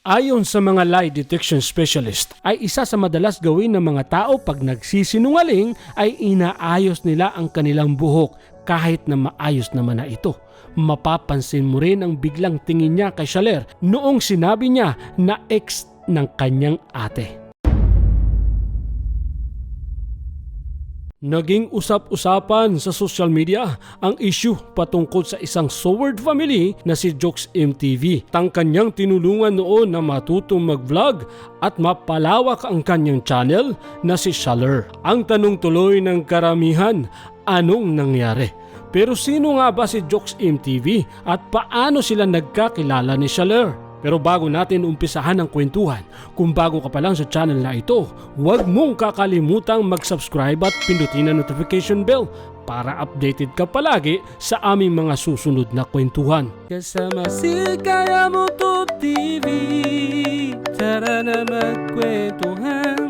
Ayon sa mga lie detection specialist, ay isa sa madalas gawin ng mga tao pag nagsisinungaling ay inaayos nila ang kanilang buhok kahit na maayos naman na ito. Mapapansin mo rin ang biglang tingin niya kay Shaler noong sinabi niya na ex ng kanyang ate. Naging usap-usapan sa social media ang issue patungkol sa isang Soward family na si Jokes MTV. Ang kanyang tinulungan noon na matutong mag-vlog at mapalawak ang kanyang channel na si Shaler. Ang tanong tuloy ng karamihan, anong nangyari? Pero sino nga ba si Jokes MTV at paano sila nagkakilala ni Shaler? Pero bago natin umpisahan ang kwentuhan, kung bago ka pa lang sa channel na ito, huwag mong kakalimutang mag-subscribe at pindutin ang notification bell para updated ka palagi sa aming mga susunod na kwentuhan. Kasama si Kaya Mo To TV, tara na magkwentuhan.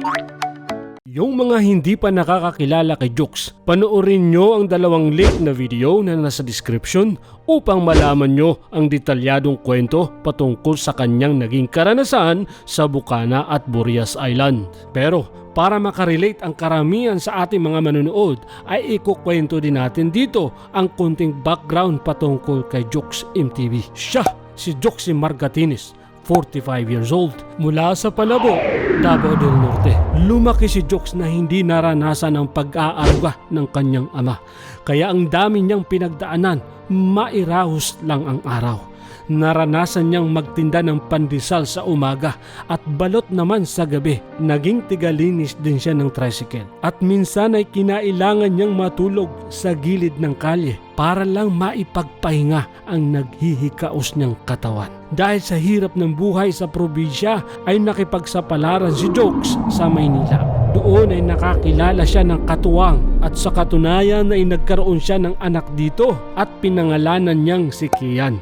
Yung mga hindi pa nakakakilala kay Jokes, panoorin nyo ang dalawang link na video na nasa description upang malaman nyo ang detalyadong kwento patungkol sa kanyang naging karanasan sa Bukana at Burias Island. Pero para makarelate ang karamihan sa ating mga manonood ay ikukwento din natin dito ang konting background patungkol kay Jokes MTV. Siya si Jokes Margatinis, 45 years old, mula sa Palabo, Davao del Norte. Lumaki si Jokes na hindi naranasan ang pag-aaruga ng kanyang ama. Kaya ang dami niyang pinagdaanan, mairahos lang ang araw. Naranasan niyang magtinda ng pandesal sa umaga at balot naman sa gabi. Naging tigalinis din siya ng tricycle. At minsan ay kinailangan niyang matulog sa gilid ng kalye para lang maipagpahinga ang naghihikaos niyang katawan. Dahil sa hirap ng buhay sa probinsya ay nakipagsapalaran si Jokes sa Maynila. Doon ay nakakilala siya ng katuwang at sa katunayan ay nagkaroon siya ng anak dito at pinangalanan niyang si Kian.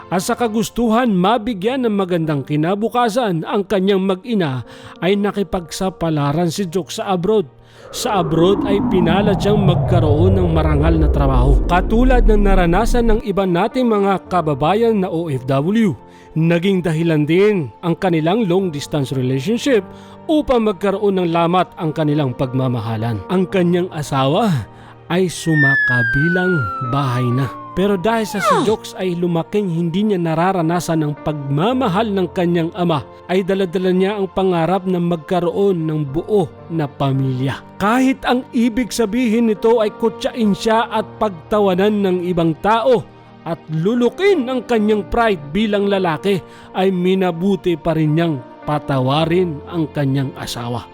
At sa kagustuhan mabigyan ng magandang kinabukasan ang kanyang mag-ina ay nakipagsapalaran si Jokes sa abroad. Sa abroad ay pinalad siyang magkaroon ng marangal na trabaho. Katulad ng naranasan ng iba nating mga kababayan na OFW. Naging dahilan din ang kanilang long distance relationship upang magkaroon ng lamat ang kanilang pagmamahalan. Ang kanyang asawa ay sumakabilang bahay na. Pero dahil sa si Jokes ay lumaking hindi niya nararanasan ang pagmamahal ng kanyang ama, ay daladala niya ang pangarap na magkaroon ng buo na pamilya. Kahit ang ibig sabihin nito ay kutsain siya at pagtawanan ng ibang tao at lulukin ang kanyang pride bilang lalaki, ay minabuti pa rin niyang patawarin ang kanyang asawa.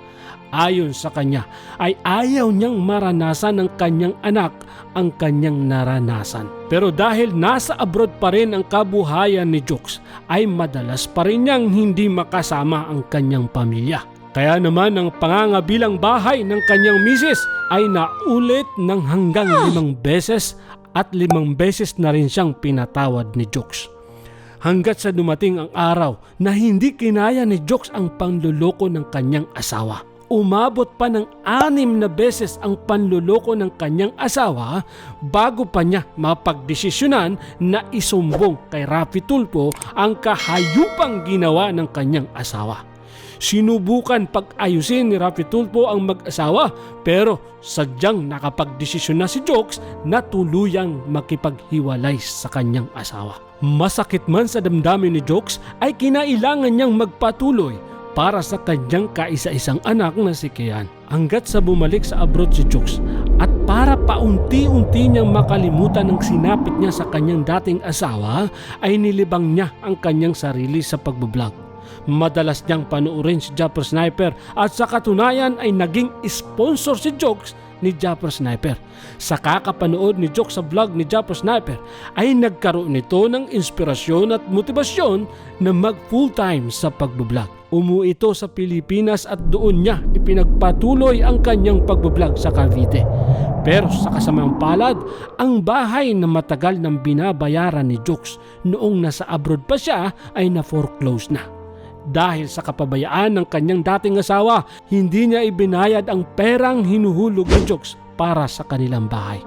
Ayon sa kanya ay ayaw niyang maranasan ng kanyang anak ang kanyang naranasan. Pero dahil nasa abroad pa rin ang kabuhayan ni Jokes ay madalas pa rin niyang hindi makasama ang kanyang pamilya. Kaya naman ang pangangabilang bahay ng kanyang misis ay naulit ng hanggang 5 beses at 5 beses na rin siyang pinatawad ni Jokes. Hanggat sa dumating ang araw na hindi kinaya ni Jokes ang panluloko ng kanyang asawa. Umabot pa ng 6 na beses ang panluloko ng kanyang asawa bago pa niya mapagdesisyonan na isumbong kay Rafi Tulfo ang kahayupang ginawa ng kanyang asawa. Sinubukan pag-ayusin ni Rafi Tulfo ang mag-asawa pero sadyang nakapagdesisyon na si Jokes na tuluyang makipaghiwalay sa kanyang asawa. Masakit man sa damdamin ni Jokes ay kinailangan niyang magpatuloy para sa kanyang kaisa-isang anak na si Kian. Hanggat sa bumalik sa abroad si Jokes at para paunti-unti niyang makalimutan ang sinapit niya sa kanyang dating asawa ay nilibang niya ang kanyang sarili sa pagbablog. Madalas niyang panoorin si Japper Sniper at sa katunayan ay naging sponsor si Jokes ni Japper Sniper. Sa kakapanood ni Jokes sa vlog ni Japper Sniper ay nagkaroon nito ng inspirasyon at motibasyon na mag full-time sa pagbablog. Umuwi ito sa Pilipinas at doon niya ipinagpatuloy ang kanyang pagbablog sa Cavite. Pero sa kasamang palad, ang bahay na matagal nang binabayaran ni Jokes noong nasa abroad pa siya ay na-foreclose na. Dahil sa kapabayaan ng kanyang dating asawa, hindi niya ibinayad ang perang hinuhulog ni Jokes para sa kanilang bahay.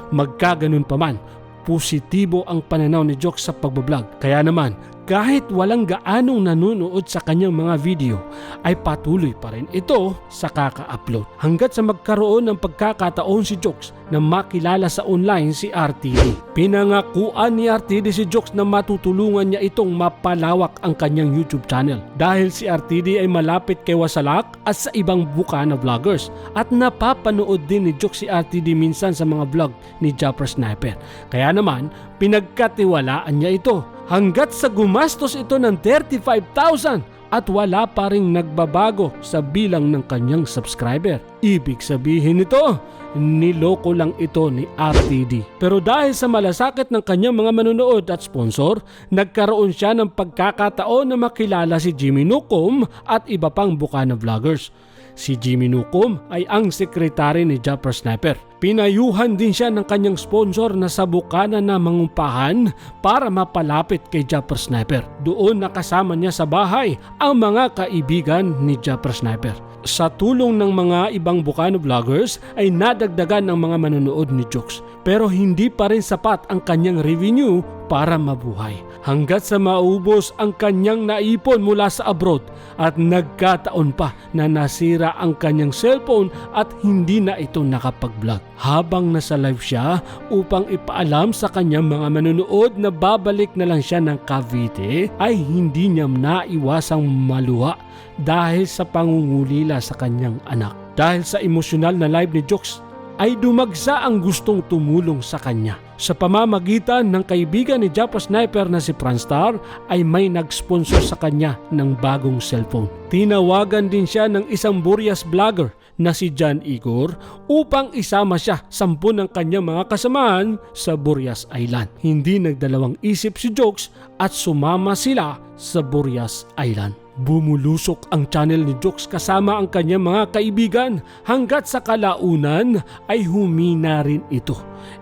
Magkaganon pa man, positibo ang pananaw ni Jokes sa pagbablog. Kaya naman, kahit walang gaanong nanonood sa kanyang mga video ay patuloy pa rin ito sa kaka-upload. Hanggat sa magkaroon ng pagkakataon si Jokes na makilala sa online si RTD. Pinangakuan ni RTD si Jokes na matutulungan niya itong mapalawak ang kanyang YouTube channel dahil si RTD ay malapit kay Wasalak at sa ibang Bukana vloggers at napapanood din ni Jokes si RTD minsan sa mga vlog ni Japper Sniper. Kaya naman pinagkatiwalaan niya ito hanggat sa gumastos ito ng 35,000 at wala pa ring nagbabago sa bilang ng kanyang subscriber. Ibig sabihin nito, niloko lang ito ni RTD. Pero dahil sa malasakit ng kanyang mga manonood at sponsor, nagkaroon siya ng pagkakataon na makilala si Jimmy Nukom at iba pang Bukana vloggers. Si Jimmy Nukom ay ang sekretary ni Japper Sniper. Pinayuhan din siya ng kanyang sponsor na sa Bukana na mangumpahan para mapalapit kay Japper Sniper. Doon nakasama niya sa bahay ang mga kaibigan ni Japper Sniper. Sa tulong ng mga ibang Bukana vloggers ay nadagdagan ng mga manonood ni Jokes. Pero hindi pa rin sapat ang kanyang revenue para mabuhay. Hanggat sa maubos ang kanyang naipon mula sa abroad at nagkataon pa na nasira ang kanyang cellphone at hindi na ito nakapag-vlog. Habang nasa live siya upang ipaalam sa kanyang mga manonood na babalik na lang siya ng Cavite ay hindi niya naiwasang maluha dahil sa pangungulila sa kanyang anak. Dahil sa emosyonal na live ni Jokes ay dumagsa ang gustong tumulong sa kanya. Sa pamamagitan ng kaibigan ni Japper Sniper na si Franstar ay may nag-sponsor sa kanya ng bagong cellphone. Tinawagan din siya ng isang Burias vlogger na si John Igor upang isama siya 10 ng kanyang mga kasamahan sa Burias Island. Hindi nagdalawang isip si Jokes at sumama sila sa Burias Island. Bumulusok ang channel ni Jokes kasama ang kanyang mga kaibigan hanggat sa kalaunan ay humina rin ito.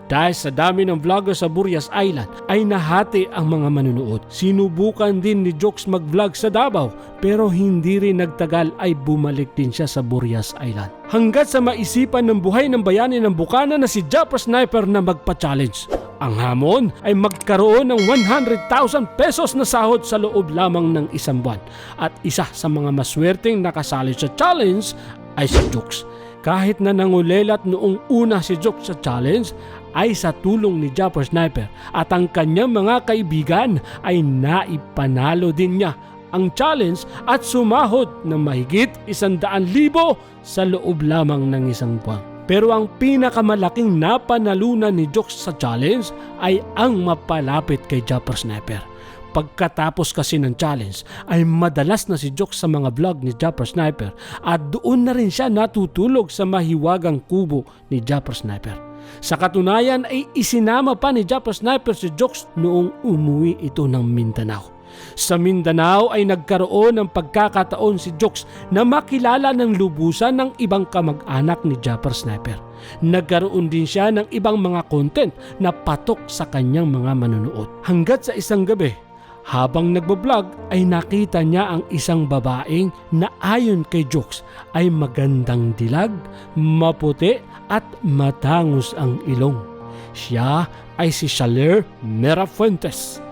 Dahil sa dami ng vlogger sa Burias Island ay nahati ang mga manunood. Sinubukan din ni Jokes mag-vlog sa Davao pero hindi rin nagtagal ay bumalik din siya sa Burias Island. Hanggat sa maisipan ng buhay ng bayani ng Bukana na si Japper Sniper na magpa-challenge. Ang hamon ay magkaroon ng 100,000 pesos na sahod sa loob lamang ng isang buwan. At isa sa mga maswerteng nakasali sa challenge ay si Jokes. Kahit na nangulelat noong una si Jokes sa challenge ay sa tulong ni Japper Sniper at ang kanyang mga kaibigan ay naipanalo din niya ang challenge at sumahod ng mahigit 100,000 sa loob lamang ng isang buwan. Pero ang pinakamalaking napanalunan ni Jokes sa challenge ay ang mapalapit kay Japper Sniper. Pagkatapos kasi ng challenge ay madalas na si Jokes sa mga vlog ni Japper Sniper at doon na rin siya natutulog sa mahiwagang kubo ni Japper Sniper. Sa katunayan ay isinama pa ni Japper Sniper si Jokes noong umuwi ito ng Mindanao. Sa Mindanao ay nagkaroon ng pagkakataon si Jokes na makilala ng lubusan ng ibang kamag-anak ni Japper Sniper. Nagkaroon din siya ng ibang mga content na patok sa kanyang mga manonood. Hanggat sa isang gabi, habang nagbablog ay nakita niya ang isang babaeng na ayon kay Jokes ay magandang dilag, maputi at matangos ang ilong. Siya ay si Shaler Merafuentes,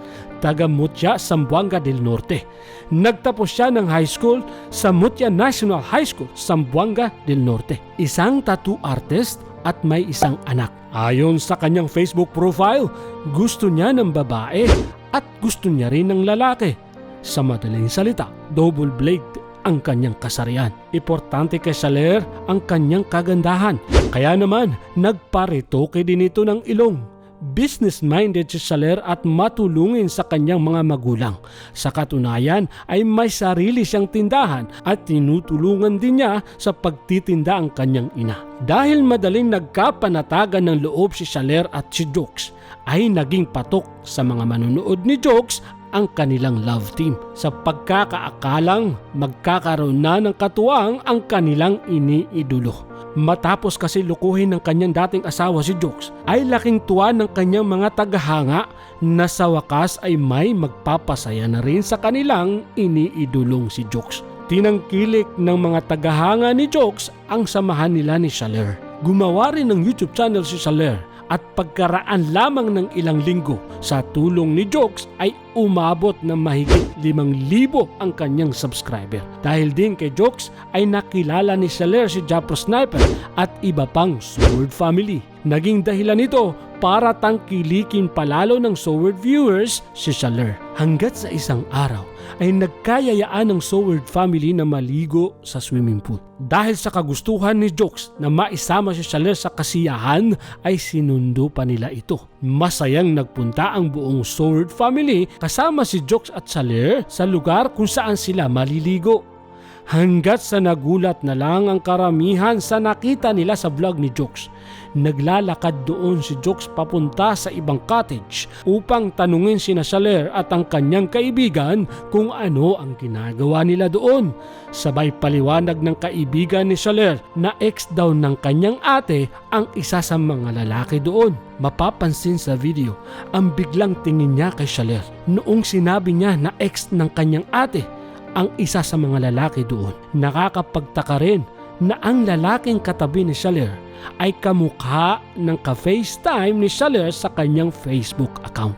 taga Mutya, Zamboanga del Norte. Nagtapos siya ng high school sa Mutya National High School, Zamboanga del Norte. Isang tattoo artist at may isang anak. Ayon sa kanyang Facebook profile, gusto niya ng babae at gusto niya rin ng lalaki. Sa madaling salita, double blade ang kanyang kasarian. Importante kay Shaler ang kanyang kagandahan. Kaya naman, nagparitoke din ito ng ilong. Business-minded si Shaler at matulungin sa kanyang mga magulang. Sa katunayan ay may sarili siyang tindahan at tinutulungan din niya sa pagtitinda ang kanyang ina. Dahil madaling nagkapanatagan ng loob si Shaler at si Jokes, ay naging patok sa mga manonood ni Jokes ang kanilang love team. Sa pagkakaakalang magkakaroon na ng katuwang ang kanilang iniidolo. Matapos kasi lukuhin ng kanyang dating asawa si Jokes, ay laking tuwa ng kanyang mga tagahanga na sa wakas ay may magpapasaya na rin sa kanilang iniidolong si Jokes. Tinangkilik ng mga tagahanga ni Jokes ang samahan nila ni Shaler. Gumawa rin ng YouTube channel si Shaler at pagkaraan lamang ng ilang linggo sa tulong ni Jokes ay umabot na mahigit 5,000 ang kanyang subscriber. Dahil din kay Jokes ay nakilala ni Saler si Japro Sniper at iba pang Sword family. Naging dahilan ito para tangkilikin palalo ng Sword viewers si Saler. Hanggat sa isang araw ay nagkayayaan ng Sword family na maligo sa swimming pool. Dahil sa kagustuhan ni Jokes na maisama si Saler sa kasiyahan ay sinundo pa nila ito. Masayang nagpunta ang buong Sword family kasama si Jokes at Saler sa lugar kung saan sila maliligo. Hanggat sa nagulat na lang ang karamihan sa nakita nila sa vlog ni Jokes. Naglalakad doon si Jokes papunta sa ibang cottage upang tanungin sina Saler at ang kanyang kaibigan kung ano ang ginagawa nila doon. Sabay paliwanag ng kaibigan ni Saler na ex daw ng kanyang ate ang isa sa mga lalaki doon. Mapapansin sa video ang biglang tingin niya kay Saler noong sinabi niya na ex ng kanyang ate ang isa sa mga lalaki doon. Nakakapagtaka rin na ang lalaking katabi ni Saler ay kamukha ng ka-FaceTime ni Saler sa kanyang Facebook account.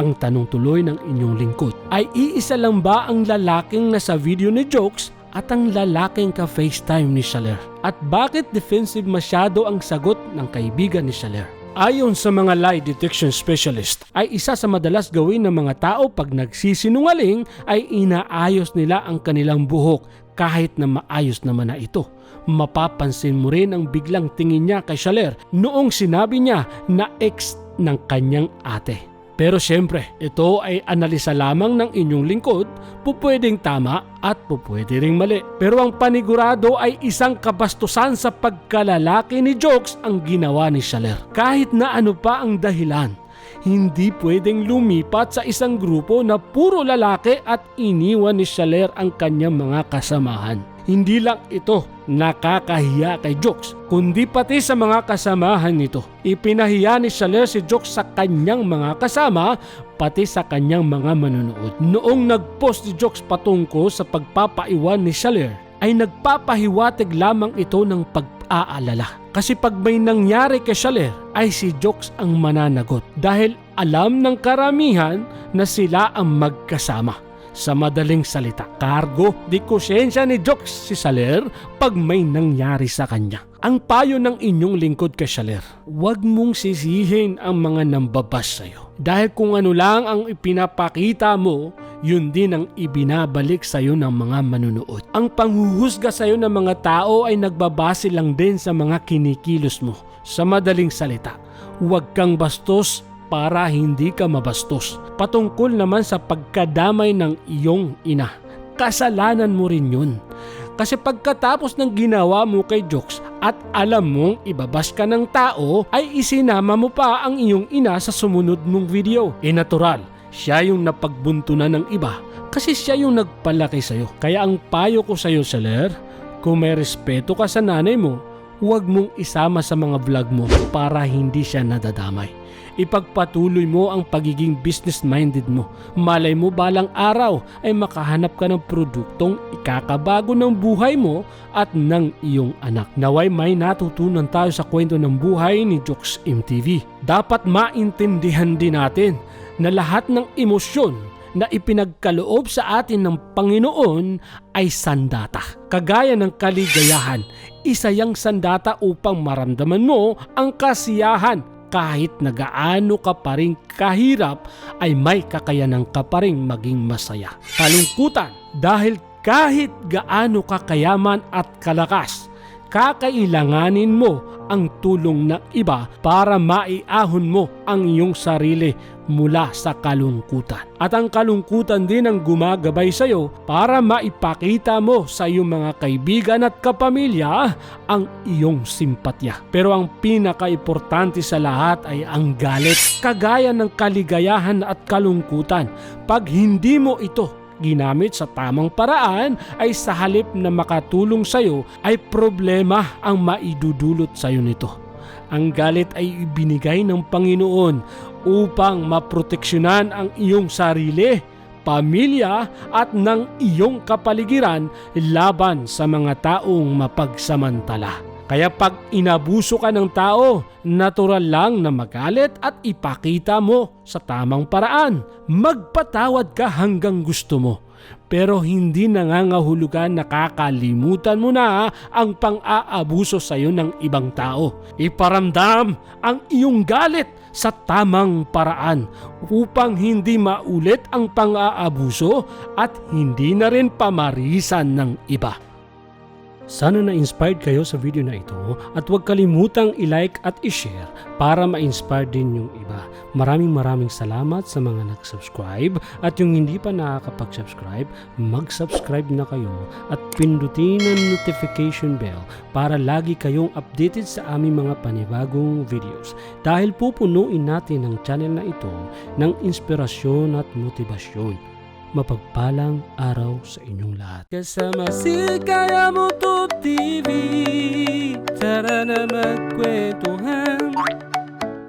Ang tanong tuloy ng inyong lingkod, ay iisa lang ba ang lalaking nasa video ni Jokes at ang lalaking ka-FaceTime ni Saler? At bakit defensive masyado ang sagot ng kaibigan ni Saler? Ayon sa mga lie detection specialist, ay isa sa madalas gawin ng mga tao pag nagsisinungaling ay inaayos nila ang kanilang buhok kahit na maayos naman na ito. Mapapansin mo rin ang biglang tingin niya kay Saler noong sinabi niya na ex ng kanyang ate. Pero syempre, ito ay analisa lamang ng inyong lingkod, pupwedeng tama at pupwede ring mali. Pero ang panigurado ay isang kabastusan sa pagkalalaki ni Jokes ang ginawa ni Saler. Kahit na ano pa ang dahilan, hindi pwedeng lumipat sa isang grupo na puro lalaki at iniwan ni Saler ang kanyang mga kasamahan. Hindi lang ito nakakahiya kay Jokes, kundi pati sa mga kasamahan nito. Ipinahiya ni Saler si Jokes sa kanyang mga kasama, pati sa kanyang mga manonood. Noong nag-post si Jokes patungkol sa pagpapaiwan ni Saler, ay nagpapahiwatig lamang ito ng pag-aalala. Kasi pag may nangyari kay Saler, ay si Jokes ang mananagot dahil alam ng karamihan na sila ang magkasama. Sa madaling salita, kargo di konsyensya ni Jokes si Saler pag may nangyari sa kanya. Ang payo ng inyong lingkod kay Saler, huwag mong sisihin ang mga nambabas sa'yo. Dahil kung ano lang ang ipinapakita mo, yun din ang ibinabalik sa'yo ng mga manunood. Ang panghuhusga sa'yo ng mga tao ay nagbabase lang din sa mga kinikilos mo. Sa madaling salita, huwag kang bastos para hindi ka mabastos. Patungkol naman sa pagkadamay ng iyong ina, kasalanan mo rin yun. Kasi pagkatapos ng ginawa mo kay Jokes at alam mong ibabas ka ng tao, ay isinama mo pa ang iyong ina sa sumunod mong video. Natural, siya yung napagbuntunan ng iba kasi siya yung nagpalaki sa'yo. Kaya ang payo ko sa'yo, Saler, kung may respeto ka sa nanay mo, huwag mong isama sa mga vlog mo para hindi siya nadadamay. Ipagpatuloy mo ang pagiging business-minded mo. Malay mo balang araw ay makahanap ka ng produktong ikakabago ng buhay mo at ng iyong anak. Naway may natutunan tayo sa kwento ng buhay ni Jokes MTV. Dapat maintindihan din natin na lahat ng emosyon na ipinagkaloob sa atin ng Panginoon ay sandata. Kagaya ng kaligayahan, isa yang sandata upang maramdaman mo ang kasiyahan. Kahit na gaano ka pa rin kahirap, ay may kakayanan ka pa rin maging masaya. Kalungkutan, dahil kahit gaano ka kayaman at kalakas, kakailanganin mo ang tulong ng iba para maiahon mo ang iyong sarili mula sa kalungkutan. At ang kalungkutan din ang gumagabay sa iyo para maipakita mo sa iyong mga kaibigan at kapamilya ang iyong simpatya. Pero ang pinaka-importante sa lahat ay ang galit. Kagaya ng kaligayahan at kalungkutan, pag hindi mo ito ginamit sa tamang paraan, ay sa halip na makatulong sa iyo ay problema ang maidudulot sa iyo nito. Ang galit ay ibinigay ng Panginoon upang maproteksyonan ang iyong sarili, pamilya at ng iyong kapaligiran laban sa mga taong mapagsamantala. Kaya pag inabuso ka ng tao, natural lang na magalit at ipakita mo sa tamang paraan. Magpatawad ka hanggang gusto mo. Pero hindi nangangahulugan na kakalimutan mo na ang pang-aabuso sa iyo ng ibang tao. Iparamdam ang iyong galit sa tamang paraan upang hindi maulit ang pang-aabuso at hindi na rin pamarisan ng iba. Sana na-inspired kayo sa video na ito at huwag kalimutang i-like at i-share para ma-inspire din yung iba. Maraming salamat sa mga nag-subscribe at yung hindi pa nakakapag-subscribe, mag-subscribe na kayo at pindutin ang notification bell para lagi kayong updated sa aming mga panibagong videos. Dahil pupunuin natin ang channel na ito ng inspirasyon at motibasyon. Mapagpalang araw sa inyong lahat. Kasama si Kaya Mo To TV, tara na magkwentuhan.